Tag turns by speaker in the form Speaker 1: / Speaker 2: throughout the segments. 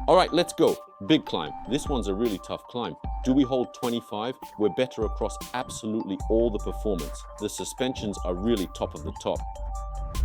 Speaker 1: All right, let's go. Big climb. This one's a really tough climb. Do we hold 25? We're better across absolutely all the performance. The suspensions are really top of the top.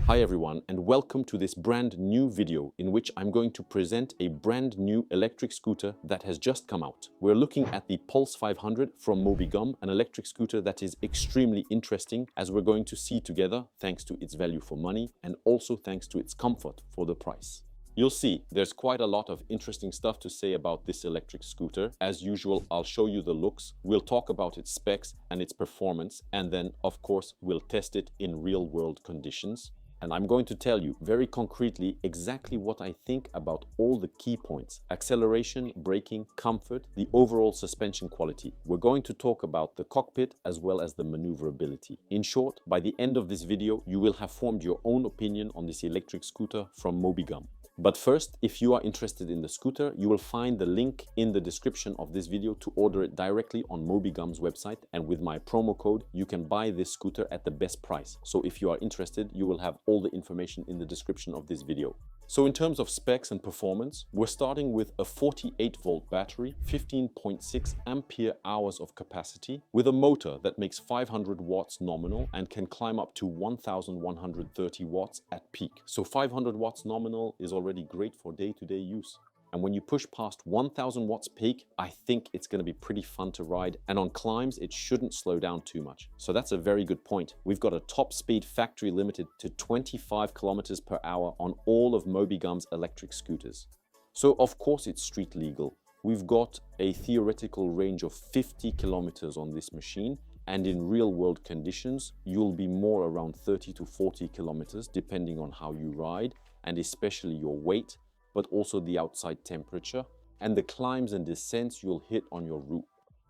Speaker 1: Hi everyone, and welcome to this brand new video in which I'm going to present a brand new electric scooter that has just come out. We're looking at the Pulse 500 from MOBYGUM, an electric scooter that is extremely interesting, as we're going to see together, thanks to its value for money and also thanks to its comfort for the price. You'll see there's quite a lot of interesting stuff to say about this electric scooter. As usual, I'll show you the looks, we'll talk about its specs and its performance, and then of course we'll test it in real-world conditions. And I'm going to tell you very concretely exactly what I think about all the key points: acceleration, braking, comfort, the overall suspension quality. We're going to talk about the cockpit as well as the maneuverability. In short, by the end of this video, you will have formed your own opinion on this electric scooter from MOBYGUM. But first, if you are interested in the scooter, you will find the link in the description of this video to order it directly on MOBYGUM's website, and with my promo code you can buy this scooter at the best price. So if you are interested, you will have all the information in the description of this video. So in terms of specs and performance, we're starting with a 48-volt battery, 15.6 ampere hours of capacity, with a motor that makes 500 watts nominal and can climb up to 1130 watts at peak. So 500 watts nominal is already great for day-to-day use. And when you push past 1000 watts peak, I think it's going to be pretty fun to ride, and on climbs it shouldn't slow down too much. So that's a very good point. We've got a top speed factory limited to 25 kilometers per hour on all of MOBYGUM's electric scooters. So of course it's street legal. We've got a theoretical range of 50 kilometers on this machine, and in real world conditions you'll be more around 30 to 40 kilometers depending on how you ride and especially your weight, but also the outside temperature and the climbs and descents you'll hit on your route.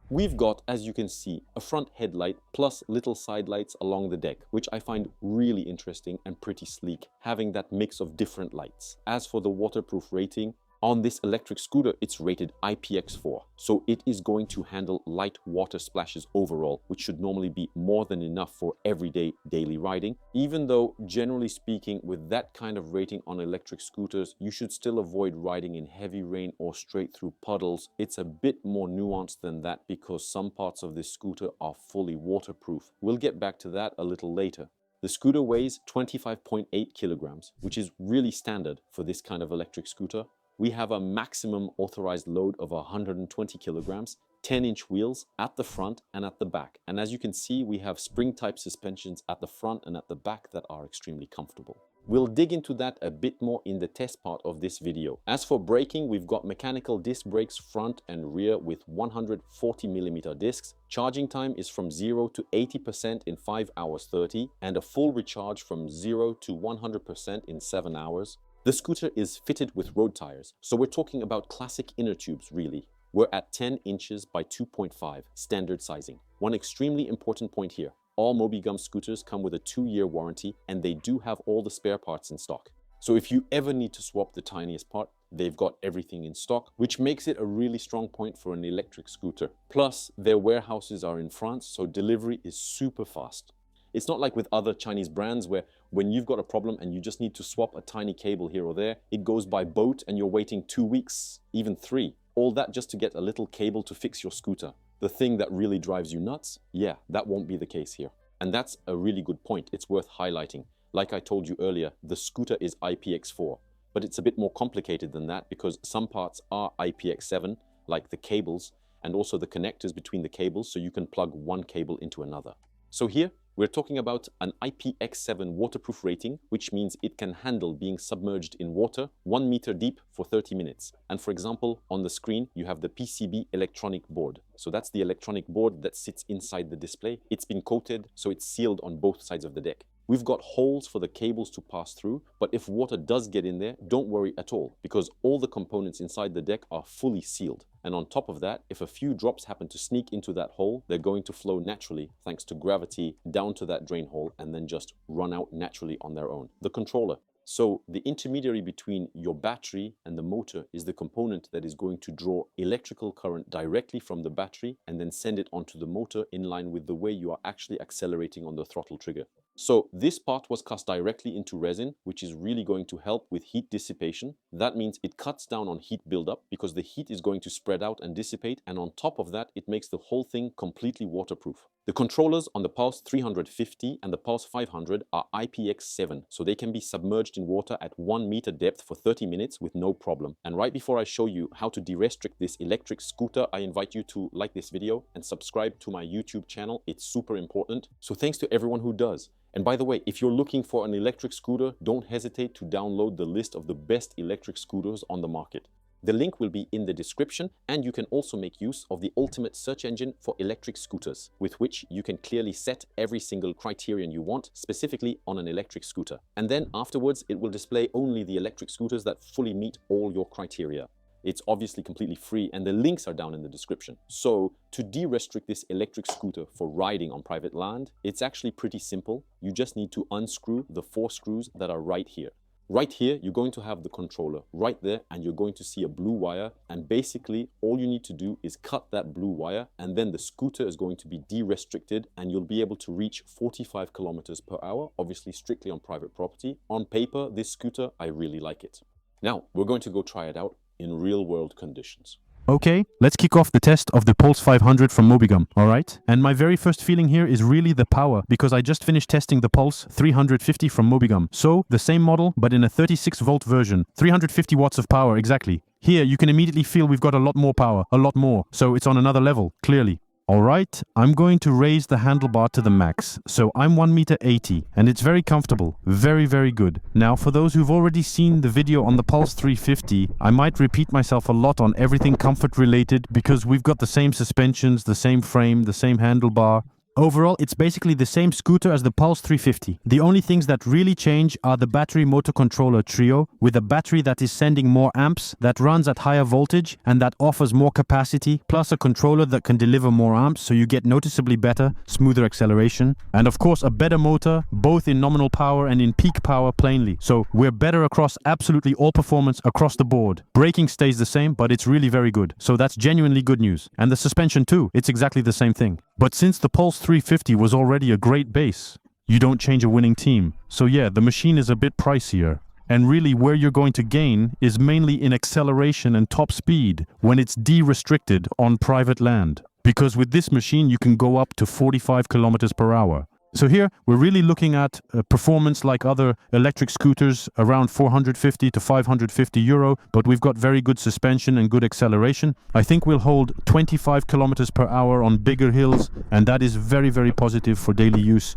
Speaker 1: We've got, as you can see, a front headlight plus little side lights along the deck, which I find really interesting and pretty sleek, having that mix of different lights. As for the waterproof rating, on this electric scooter, it's rated IPX4, so it is going to handle light water splashes overall, which should normally be more than enough for everyday daily riding. Even though, generally speaking, with that kind of rating on electric scooters, you should still avoid riding in heavy rain or straight through puddles. It's a bit more nuanced than that because some parts of this scooter are fully waterproof. We'll get back to that a little later. The scooter weighs 25.8 kilograms, which is really standard for this kind of electric scooter. We have a maximum authorized load of 120 kilograms, 10-inch wheels at the front and at the back. And as you can see, we have spring-type suspensions at the front and at the back that are extremely comfortable. We'll dig into that a bit more in the test part of this video. As for braking, we've got mechanical disc brakes front and rear with 140mm discs. Charging time is from 0 to 80% in 5 hours 30, and a full recharge from 0 to 100% in 7 hours. The scooter is fitted with road tires, so we're talking about classic inner tubes really. We're at 10 inches by 2.5, standard sizing. One extremely important point here: all MOBYGUM scooters come with a 2-year warranty, and they do have all the spare parts in stock. So if you ever need to swap the tiniest part, they've got everything in stock, which makes it a really strong point for an electric scooter. Plus, their warehouses are in France, so delivery is super fast. It's not like with other Chinese brands where when you've got a problem and you just need to swap a tiny cable here or there, it goes by boat and you're waiting 2 weeks, even 3. All that just to get a little cable to fix your scooter. The thing that really drives you nuts? Yeah, that won't be the case here. And that's a really good point. It's worth highlighting. Like I told you earlier, the scooter is IPX4, but it's a bit more complicated than that because some parts are IPX7, like the cables and also the connectors between the cables, so you can plug one cable into another. So here, we're talking about an IPX7 waterproof rating, which means it can handle being submerged in water 1 meter deep for 30 minutes. And for example, on the screen, you have the PCB electronic board. So that's the electronic board that sits inside the display. It's been coated, so it's sealed on both sides of the deck. We've got holes for the cables to pass through, but if water does get in there, don't worry at all, because all the components inside the deck are fully sealed. And on top of that, if a few drops happen to sneak into that hole, they're going to flow naturally, thanks to gravity, down to that drain hole and then just run out naturally on their own. The controller. So the intermediary between your battery and the motor is the component that is going to draw electrical current directly from the battery and then send it onto the motor in line with the way you are actually accelerating on the throttle trigger. So this part was cast directly into resin, which is really going to help with heat dissipation. That means it cuts down on heat buildup because the heat is going to spread out and dissipate, and on top of that, it makes the whole thing completely waterproof. The controllers on the Pulse 350 and the Pulse 500 are IPX7, so they can be submerged in water at 1 meter depth for 30 minutes with no problem. And right before I show you how to de-restrict this electric scooter, I invite you to like this video and subscribe to my YouTube channel. It's super important. So thanks to everyone who does. And by the way, if you're looking for an electric scooter, don't hesitate to download the list of the best electric scooters on the market. The link will be in the description, and you can also make use of the ultimate search engine for electric scooters, with which you can clearly set every single criterion you want, specifically on an electric scooter. And then afterwards, it will display only the electric scooters that fully meet all your criteria. It's obviously completely free, and the links are down in the description. So to de-restrict this electric scooter for riding on private land, it's actually pretty simple. You just need to unscrew the 4 screws that are right here. Right here, you're going to have the controller right there, and you're going to see a blue wire. And basically, all you need to do is cut that blue wire, and then the scooter is going to be de-restricted, and you'll be able to reach 45 kilometers per hour, obviously strictly on private property. On paper, this scooter, I really like it. Now, we're going to go try it out in real-world conditions.
Speaker 2: Okay, let's kick off the test of the Pulse 500 from MOBYGUM, alright? And my very first feeling here is really the power, because I just finished testing the Pulse 350 from MOBYGUM. So, the same model, but in a 36-volt version. 350 watts of power, exactly. Here, you can immediately feel we've got a lot more power, a lot more. So it's on another level, clearly. Alright, I'm going to raise the handlebar to the max. So I'm 1.80 meters, and it's very comfortable. Very, very good. Now, for those who've already seen the video on the Pulse 350, I might repeat myself a lot on everything comfort related because we've got the same suspensions, the same frame, the same handlebar. Overall, it's basically the same scooter as the Pulse 350. The only things that really change are the battery motor controller trio, with a battery that is sending more amps, that runs at higher voltage, and that offers more capacity, plus a controller that can deliver more amps, so you get noticeably better, smoother acceleration. And of course, a better motor, both in nominal power and in peak power plainly. So we're better across absolutely all performance across the board. Braking stays the same, but it's really very good. So that's genuinely good news. And the suspension too, it's exactly the same thing. But since the Pulse 350 was already a great base, you don't change a winning team. So yeah, the machine is a bit pricier. And really where you're going to gain is mainly in acceleration and top speed when it's de-restricted on private land. Because with this machine you can go up to 45 kilometers per hour. So here we're really looking at performance like other electric scooters, around 450 to 550 euro, but we've got very good suspension and good acceleration. I think we'll hold 25 kilometers per hour on bigger hills, and that is very, very positive for daily use.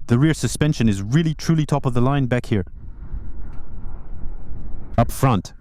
Speaker 2: The rear suspension is really truly top of the line back here. Up front,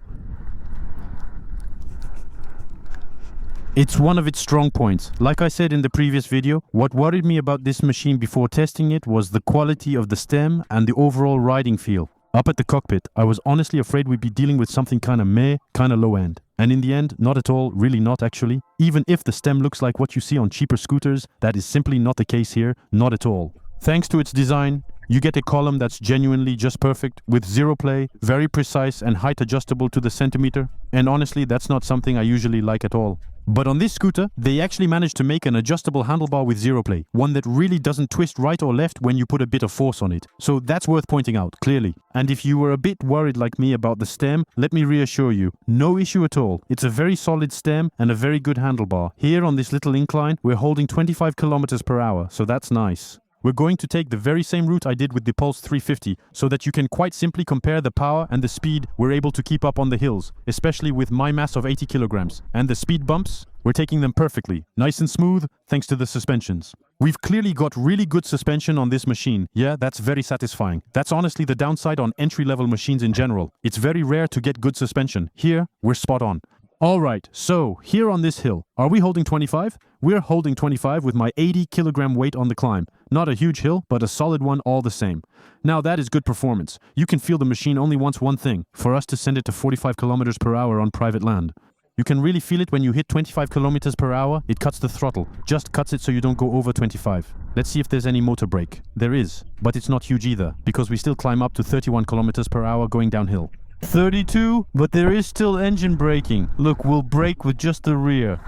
Speaker 2: it's one of its strong points. Like I said in the previous video, what worried me about this machine before testing it was the quality of the stem and the overall riding feel. Up at the cockpit, I was honestly afraid we'd be dealing with something kind of meh, kind of low end. And in the end, not at all, really not actually. Even if the stem looks like what you see on cheaper scooters, that is simply not the case here, not at all. Thanks to its design, you get a column that's genuinely just perfect, with zero play, very precise and height adjustable to the centimeter. And honestly, that's not something I usually like at all. But on this scooter, they actually managed to make an adjustable handlebar with zero play, one that really doesn't twist right or left when you put a bit of force on it. So that's worth pointing out, clearly. And if you were a bit worried like me about the stem, let me reassure you, no issue at all. It's a very solid stem and a very good handlebar. Here on this little incline, we're holding 25 kilometers per hour, so that's nice. We're going to take the very same route I did with the Pulse 350, so that you can quite simply compare the power and the speed we're able to keep up on the hills, especially with my mass of 80 kilograms. And the speed bumps, we're taking them perfectly, nice and smooth, thanks to the suspensions. We've clearly got really good suspension on this machine. Yeah, that's very satisfying. That's honestly the downside on entry-level machines in general. It's very rare to get good suspension. Here, we're spot on. Alright, so here on this hill, are we holding 25? We're holding 25 with my 80 kilogram weight on the climb. Not a huge hill, but a solid one all the same. Now that is good performance. You can feel the machine only wants one thing, for us to send it to 45 kilometers per hour on private land. You can really feel it when you hit 25 kilometers per hour, it cuts the throttle. Just cuts it so you don't go over 25. Let's see if there's any motor brake. There is, but it's not huge either, because we still climb up to 31 kilometers per hour going downhill. 32, but there is still engine braking. Look, we'll brake with just the rear.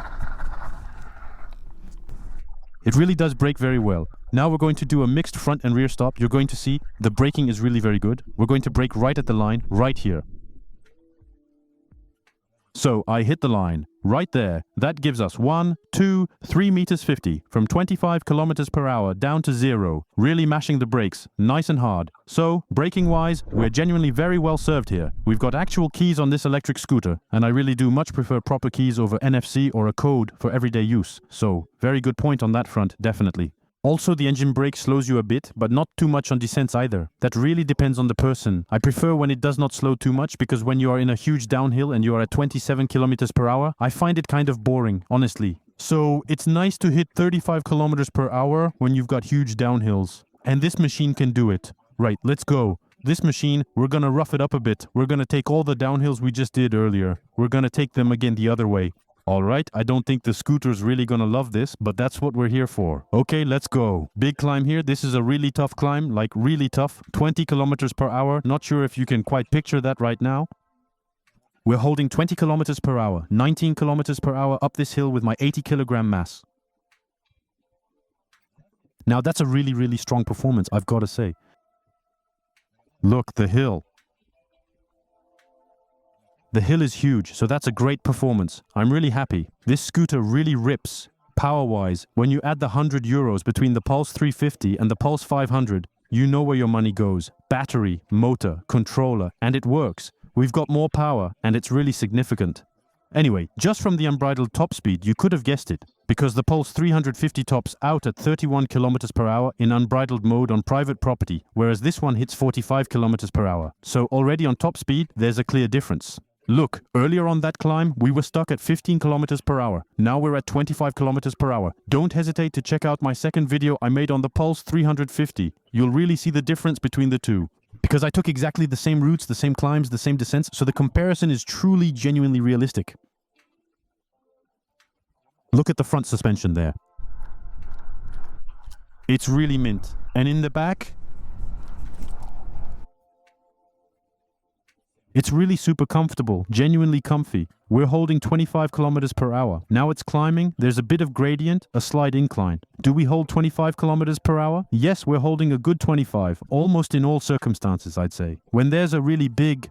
Speaker 2: It really does brake very well. Now we're going to do a mixed front and rear stop. You're going to see the braking is really very good. We're going to brake right at the line, right here. So I hit the line right there. That gives us 1, 2, 3 meters 50 from 25 kilometers per hour down to 0, really mashing the brakes nice and hard. So braking wise, we're genuinely very well served here. We've got actual keys on this electric scooter, and I really do much prefer proper keys over NFC or a code for everyday use. So very good point on that front, definitely. Also, the engine brake slows you a bit, but not too much on descents either. That really depends on the person. I prefer when it does not slow too much, because when you are in a huge downhill and you are at 27 kilometers per hour, I find it kind of boring, honestly. So it's nice to hit 35 kilometers per hour when you've got huge downhills. And this machine can do it. Right, let's go. This machine, we're gonna rough it up a bit. We're gonna take all the downhills we just did earlier. We're gonna take them again the other way. Alright, I don't think the scooter's really gonna love this, but that's what we're here for. Okay, let's go. Big climb here. This is a really tough climb, like really tough. 20 kilometers per hour. Not sure if you can quite picture that right now. We're holding 20 kilometers per hour, 19 kilometers per hour up this hill with my 80 kilogram mass. Now that's a really, really strong performance, I've got to say. Look, the hill. The hill is huge, so that's a great performance. I'm really happy. This scooter really rips, power-wise. When you add the €100 between the Pulse 350 and the Pulse 500, you know where your money goes. Battery, motor, controller, and it works. We've got more power, and it's really significant. Anyway, just from the unbridled top speed, you could have guessed it, because the Pulse 350 tops out at 31 kilometers per hour in unbridled mode on private property, whereas this one hits 45 kilometers per hour. So already on top speed, there's a clear difference. Look, earlier on that climb, we were stuck at 15 kilometers per hour. Now we're at 25 kilometers per hour. Don't hesitate to check out my second video I made on the Pulse 350. You'll really see the difference between the two. Because I took exactly the same routes, the same climbs, the same descents, so the comparison is truly, genuinely realistic. Look at the front suspension there. It's really mint. And in the back, it's really super comfortable, genuinely comfy. We're holding 25 kilometers per hour. Now it's climbing, there's a bit of gradient, a slight incline. Do we hold 25 kilometers per hour? Yes, we're holding a good 25, almost in all circumstances, I'd say. When there's a really big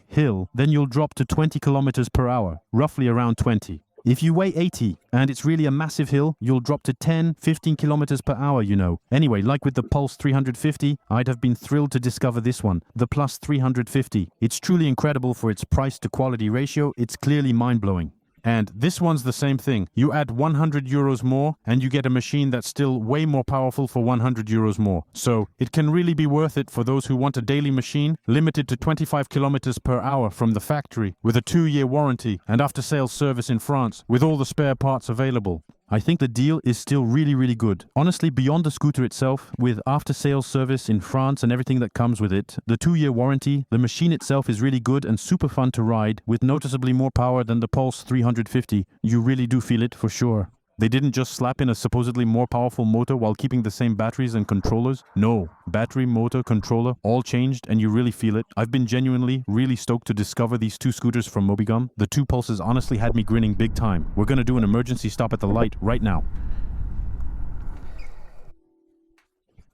Speaker 2: hill, then you'll drop to 20 kilometers per hour, roughly around 20. If you weigh 80 and it's really a massive hill, you'll drop to 10, 15 kilometers per hour, you know. Anyway, like with the Pulse 350, I'd have been thrilled to discover this one, the Plus 350. It's truly incredible for its price to quality ratio. It's clearly mind-blowing. And this one's the same thing. You add €100 more and you get a machine that's still way more powerful for €100 more. So it can really be worth it for those who want a daily machine limited to 25 kilometers per hour from the factory with a 2-year warranty and after-sales service in France with all the spare parts available. I think the deal is still really, really good. Honestly, beyond the scooter itself, with after-sales service in France and everything that comes with it, the 2-year warranty, the machine itself is really good and super fun to ride with noticeably more power than the Pulse 350. You really do feel it for sure. They didn't just slap in a supposedly more powerful motor while keeping the same batteries and controllers. No, battery, motor, controller, all changed and you really feel it. I've been genuinely really stoked to discover these two scooters from MOBYGUM. The two Pulses honestly had me grinning big time. We're gonna do an emergency stop at the light right now.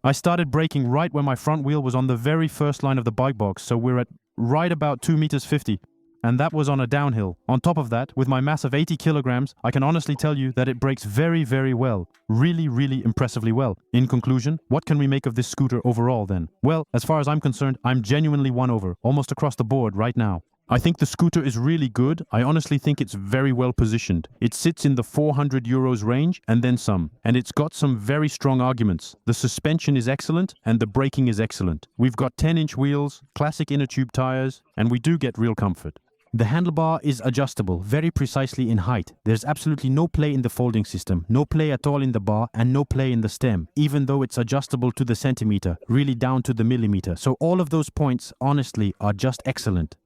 Speaker 2: I started braking right when my front wheel was on the very first line of the bike box, so we're at right about 2 meters 50. And that was on a downhill. On top of that, with my mass of 80 kilograms, I can honestly tell you that it brakes very, very well. Really, really impressively well. In conclusion, what can we make of this scooter overall then? Well, as far as I'm concerned, I'm genuinely won over, almost across the board right now. I think the scooter is really good. I honestly think it's very well positioned. It sits in the €400 range and then some. And it's got some very strong arguments. The suspension is excellent and the braking is excellent. We've got 10-inch wheels, classic inner tube tires, and we do get real comfort. The handlebar is adjustable very precisely in height. There's absolutely no play in the folding system, no play at all in the bar, and no play in the stem, even though it's adjustable to the centimeter, really down to the millimeter. So all of those points, honestly, are just excellent.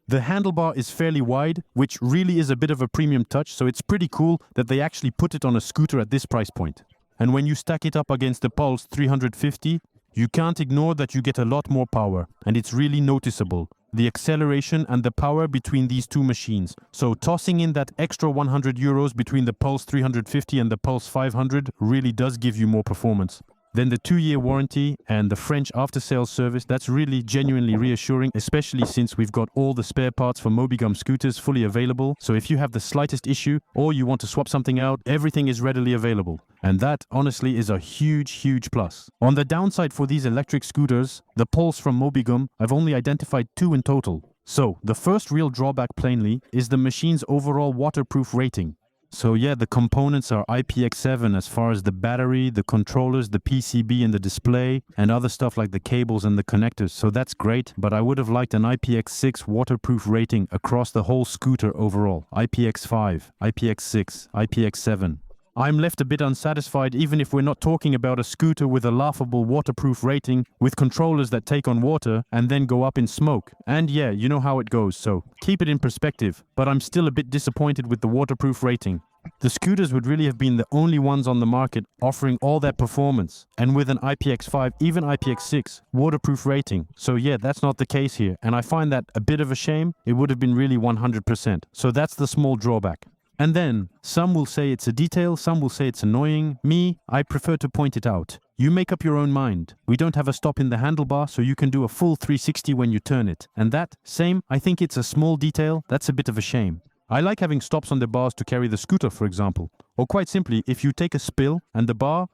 Speaker 2: The handlebar is fairly wide, which really is a bit of a premium touch, so it's pretty cool that they actually put it on a scooter at this price point. And when you stack it up against the Pulse 350, you can't ignore that you get a lot more power, and it's really noticeable. The acceleration and the power between these two machines. So tossing in that extra €100 between the Pulse 350 and the Pulse 500 really does give you more performance. Then the 2-year warranty and the French after-sales service, that's really genuinely reassuring, especially since we've got all the spare parts for MOBYGUM scooters fully available. So if you have the slightest issue or you want to swap something out, everything is readily available. And that, honestly, is a huge plus. On the downside for these electric scooters, the Pulse from MOBYGUM, I've only identified 2 in total. So, the first real drawback plainly is the machine's overall waterproof rating. So yeah, the components are IPX7 as far as the battery, the controllers, the PCB and the display, and other stuff like the cables and the connectors. So that's great, but I would have liked an IPX6 waterproof rating across the whole scooter overall. IPX5, IPX6, IPX7. I'm left a bit unsatisfied even if we're not talking about a scooter with a laughable waterproof rating with controllers that take on water and then go up in smoke. And yeah, you know how it goes, so keep it in perspective. But I'm still a bit disappointed with the waterproof rating. The scooters would really have been the only ones on the market offering all that performance, and with an IPX5, even IPX6, waterproof rating. So yeah, that's not the case here, and I find that a bit of a shame. It would have been really 100%. So that's the small drawback. And then, some will say it's a detail, some will say it's annoying. Me, I prefer to point it out. You make up your own mind. We don't have a stop in the handlebar, so you can do a full 360 when you turn it. And that, same, I think it's a small detail, that's a bit of a shame. I like having stops on the bars to carry the scooter, for example. Or quite simply, if you take a spill and the bar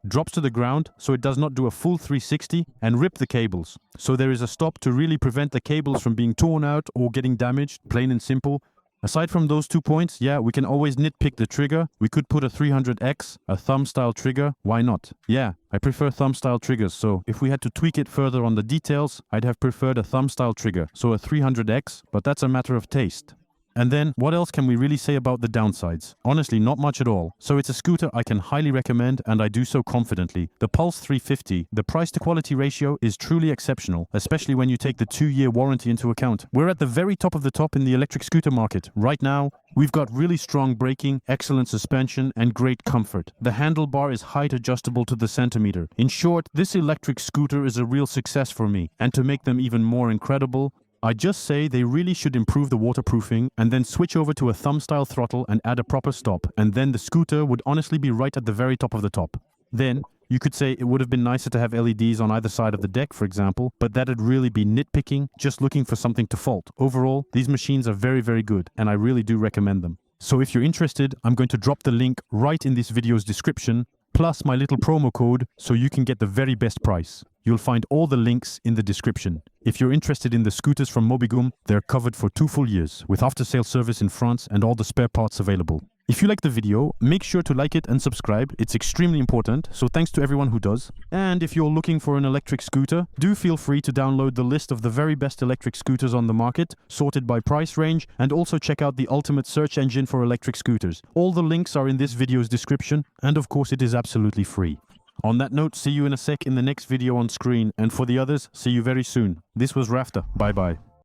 Speaker 2: drops to the ground so it does not do a full 360 and rip the cables. So there is a stop to really prevent the cables from being torn out or getting damaged, plain and simple. Aside from those 2 points, yeah, we can always nitpick the trigger. We could put a 300X, a thumb-style trigger. Why not? Yeah, I prefer thumb-style triggers, so if we had to tweak it further on the details, I'd have preferred a thumb-style trigger, so a 300X, but that's a matter of taste. And then, what else can we really say about the downsides? Honestly, not much at all. So it's a scooter I can highly recommend, and I do so confidently. The Pulse 350, the price-to-quality ratio is truly exceptional, especially when you take the 2-year warranty into account. We're at the very top of the top in the electric scooter market. Right now, we've got really strong braking, excellent suspension, and great comfort. The handlebar is height adjustable to the centimeter. In short, this electric scooter is a real success for me. And to make them even more incredible, I just say they really should improve the waterproofing and then switch over to a thumb-style throttle and add a proper stop, and then the scooter would honestly be right at the very top of the top. Then, you could say it would have been nicer to have LEDs on either side of the deck, for example, but that'd really be nitpicking, just looking for something to fault. Overall, these machines are very good, and I really do recommend them. So if you're interested, I'm going to drop the link right in this video's description, plus my little promo code, so you can get the very best price. You'll find all the links in the description. If you're interested in the scooters from MOBYGUM, they're covered for 2 full years, with after-sale service in France and all the spare parts available. If you like the video, make sure to like it and subscribe. It's extremely important, so thanks to everyone who does. And if you're looking for an electric scooter, do feel free to download the list of the very best electric scooters on the market, sorted by price range, and also check out the ultimate search engine for electric scooters. All the links are in this video's description, and of course it is absolutely free. On that note, see you in a sec in the next video on screen, and for the others, see you very soon. This was Rafter. Bye bye.